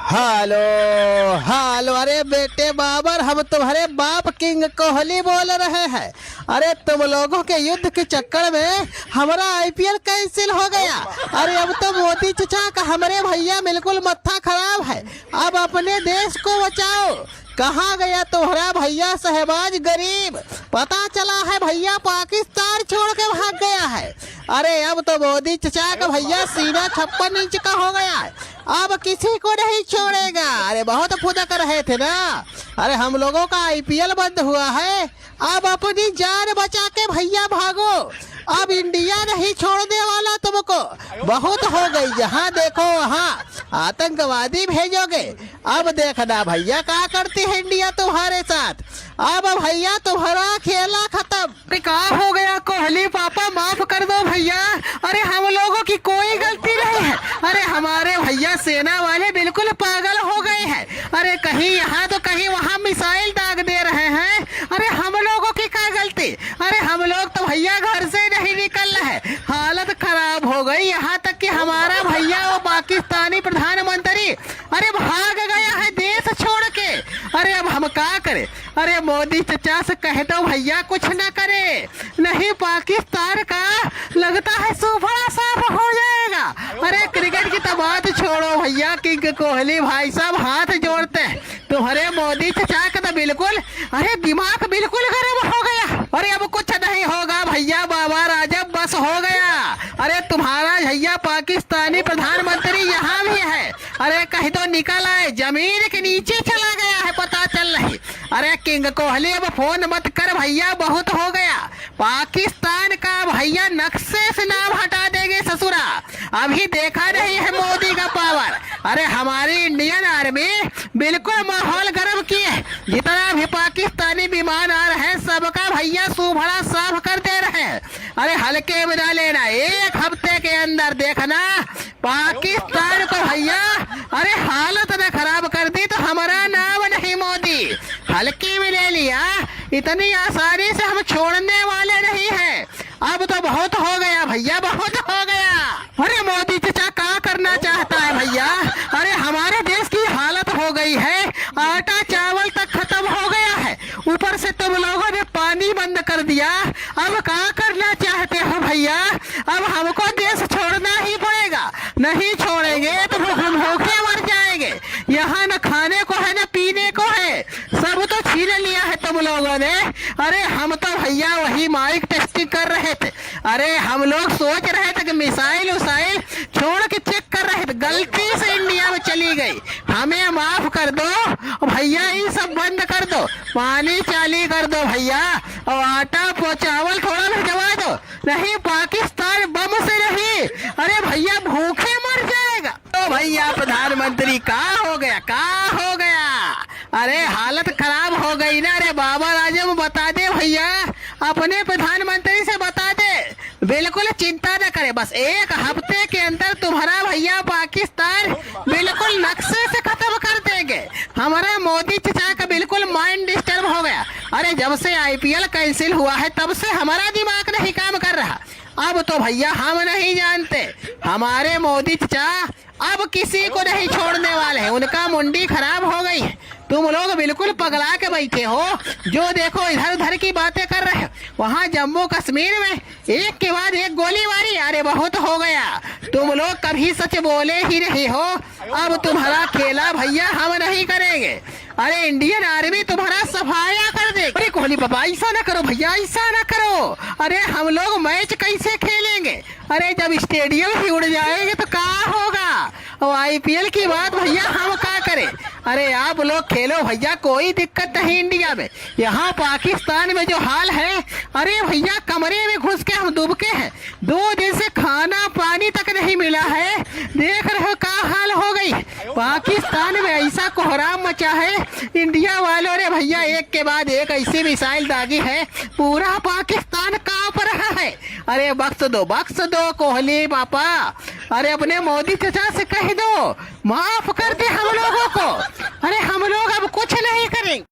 Hello hello. अरे बेटे बाबर, हम तुम्हारे बाप किंग कोहली बोल रहे हैं। अरे तुम लोगों के युद्ध के चक्कर में हमारा आईपीएल कैंसिल हो गया। अरे अब तो मोदी चचा का हमारे भैया बिल्कुल मत्था खराब है। अब अपने देश को बचाओ। कहाँ गया तुम्हारा भैया शहबाज गरीब? पता चला है भैया पाकिस्तान छोड़ के भाग गया है। अरे अब तो मोदी चचा का भैया सीना 56 इंच का हो गया है। अब किसी को नहीं छोड़ेगा। अरे बहुत फुदक रहे थे ना। अरे हम लोगों का आईपीएल बंद हुआ है। अब अपनी जान बचा के भैया भागो। अब इंडिया नहीं छोड़ने वाला तुमको। बहुत हो गई, जहाँ देखो वहाँ आतंकवादी भेजोगे। अब देखना भैया क्या करती है इंडिया तुम्हारे साथ। अब भैया तुम्हारा खेला खत्म। क्या हो गया कोहली पापा, माफ कर दो भैया। अरे हम लोगों की कोई गलती नहीं है। अरे हमारे भैया सेना वाले बिल्कुल पागल हो गए हैं। अरे कहीं यहाँ तो कहीं वहाँ मिसाइल दाग दे रहे हैं। अरे हम लोगों की क्या गलती? अरे हम लोग तो भैया घर से नहीं निकल रहे। हालत खराब हो गई, यहाँ तक कि हमारा भैया वो पाकिस्तानी प्रधानमंत्री अरे भाग गया है देश छोड़ के। अरे अब हम क्या करें? अरे मोदी चचा से कह दो भैया कुछ न करे, नहीं पाकिस्तान का लगता है सूफड़ा साफ हो जाएगा। अरे क्रिकेट की तो बात छोड़ो भैया, किंग कोहली भाई साहब हाथ जोड़ते हैं। तुम्हारे मोदी चचा का तो बिल्कुल अरे दिमाग बिल्कुल गर्म हो गया। अरे अब कुछ नहीं होगा भैया, बाबा राजा बस हो गया। अरे तुम्हारा भैया पाकिस्तानी प्रधानमंत्री यहाँ भी है। अरे कहीं तो निकल आए, जमीन के नीचे चला गया है, पता चल नहीं। अरे किंग कोहली अब फोन मत कर भैया, बहुत हो गया। पाकिस्तान का भैया नक्शे से नाम हटा देंगे ससुरा। अभी देखा नहीं है मोदी का पावर। अरे हमारी इंडियन आर्मी बिल्कुल माहौल गर्म किए। जितना भी पाकिस्तानी विमान आ रहे हैं सबका भैया सूभड़ा साफ कर दे रहे हैं। अरे हल्के में ना लेना, एक हफ्ते के अंदर देखना पाकिस्तान को भैया अरे हालत न खराब कर दी तो हमारा नाम नहीं मोदी। हल्के में ले लिया, इतनी आसानी से हम छोड़ने वाले नहीं हैं। अब तो बहुत हो गया भैया, बहुत हो गया। अरे मोदी चचा क्या करना चाहता है भैया? अरे हमारे देश की हालत हो गई है, आटा चावल तक खत्म हो गया है, ऊपर से तुम लोगों ने पानी बंद कर दिया। अब क्या करना चाहते हो भैया? अब हमको देश छोड़ना ही पड़ेगा, नहीं छोड़ेंगे तो हम भूखे मर जाएंगे। यहाँ न खाने को है न पीने को है, सब तो छीन लिया है तुम लोगों ने। अरे हम तो भैया वही माइक टेस्टिंग कर रहे थे। अरे हम लोग सोच रहे थे कि मिसाइल उसाइल छोड़ के चेक कर रहे थे, गलती से इंडिया में चली गई। हमें माफ कर दो भैया, ये सब बंद कर दो, पानी चाली कर दो भैया, और आटा चावल थोड़ा भिजवा दो, नहीं पाकिस्तान बम से नहीं अरे भैया भूखे मर जाएगा। तो भैया प्रधानमंत्री कहाँ हो गया, कहाँ हो गया? अरे हालत खराब हो गई ना। अरे बाबर आजम बता दे भैया, अपने प्रधानमंत्री से बता दे, बिल्कुल चिंता न करे, बस एक हफ्ते के अंदर तुम्हारा भैया पाकिस्तान बिल्कुल नक्शे से खत्म कर देंगे। हमारा मोदी चचा का बिल्कुल माइंड डिस्टर्ब हो गया। अरे जब से आईपीएल कैंसिल हुआ है तब से हमारा दिमाग नहीं काम कर रहा। अब तो भैया हम नहीं जानते, हमारे मोदी चचा अब किसी को नहीं छोड़ने वाले हैं। उनका मुंडी खराब हो गई है। तुम लोग बिल्कुल पगला के बैठे हो, जो देखो इधर उधर की बातें कर रहे हो। वहाँ जम्मू कश्मीर में एक के बाद एक गोलीबारी, अरे बहुत हो गया। तुम लोग कभी सच बोले ही नहीं हो। अब तुम्हारा खेला भैया हम नहीं करेंगे। अरे इंडियन आर्मी तुम्हारा सफाया कर दे। अरे कोहली पापा ऐसा ना करो भैया, ऐसा ना करो। अरे हम लोग मैच कैसे खेलेंगे? अरे जब स्टेडियम ही उड़ जाएंगे तो क्या होगा? और आईपीएल की बात भैया हम क्या करें? अरे आप लोग खेलो भैया, कोई दिक्कत नहीं इंडिया में। यहाँ पाकिस्तान में जो हाल है, अरे भैया कमरे में घुस के हम डूबके हैं। 2 दिन से खाना पानी तक नहीं मिला है। देख रहे हो क्या हाल हो गई। पाकिस्तान में ऐसा कोहराम मचा है, इंडिया वालों ने भैया एक के बाद एक ऐसी मिसाइल दागी है, पूरा पाकिस्तान कांप रहा है। अरे बख्श दो कोहली पापा। अरे अपने मोदी चचा से कह दो माफ कर दे हम लोगों को। अरे हम लोग अब कुछ नहीं करेंगे।